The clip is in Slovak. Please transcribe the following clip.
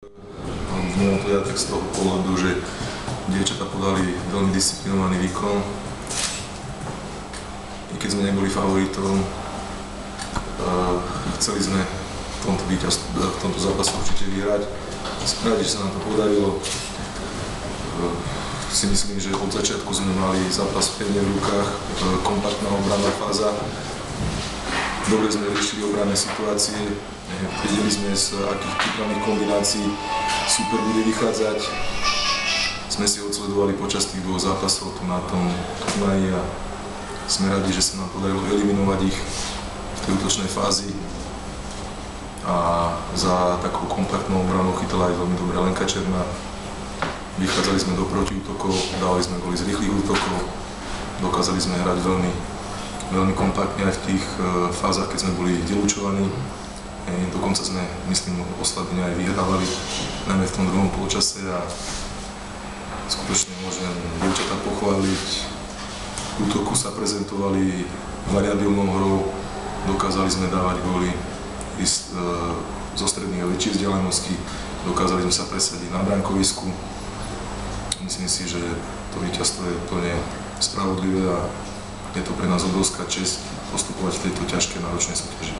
Vnímam to ja tak z toho pohľadu, že dievčatá podali veľmi disciplinovaný výkon. I keď sme neboli favoritom, chceli sme v tomto zápase určite vyhrať. Som rád, že sa nám to podarilo. Si myslím, že od začiatku sme mali zápas pevne v rukách, kompaktná obranná fáza. Dobre sme riešili obranné situácie, vedeli sme, z akých prípravných kombinácií super bude vychádzať. Sme si odsledovali počas tých dvoch zápasov tu na tom turnaji a sme radi, že sa nám podarilo eliminovať ich v tej útočnej fázi. A za takou kompaktnou obranou chytala aj veľmi dobre Lenka Černá. Vychádzali sme do protiútokov, dávali sme góly z rýchlych útokov, dokázali sme hrať veľmi kompaktne aj v tých fázach, keď sme boli delučovaní. Dokonca sme, myslím, posledne aj vyhrávali, najmä v tom druhom polčase a skutočne môžem dievčatá pochváliť. V útoku sa prezentovali variabilnou hrou, dokázali sme dávať góly zo stredných a väčších vzdialenosti, dokázali sme sa presadiť na brankovisku. Myslím si, že to víťazstvo je plne spravodlivé a je to pre nás obrovská česť postupovať v tejto ťažkej náročnej súťaži.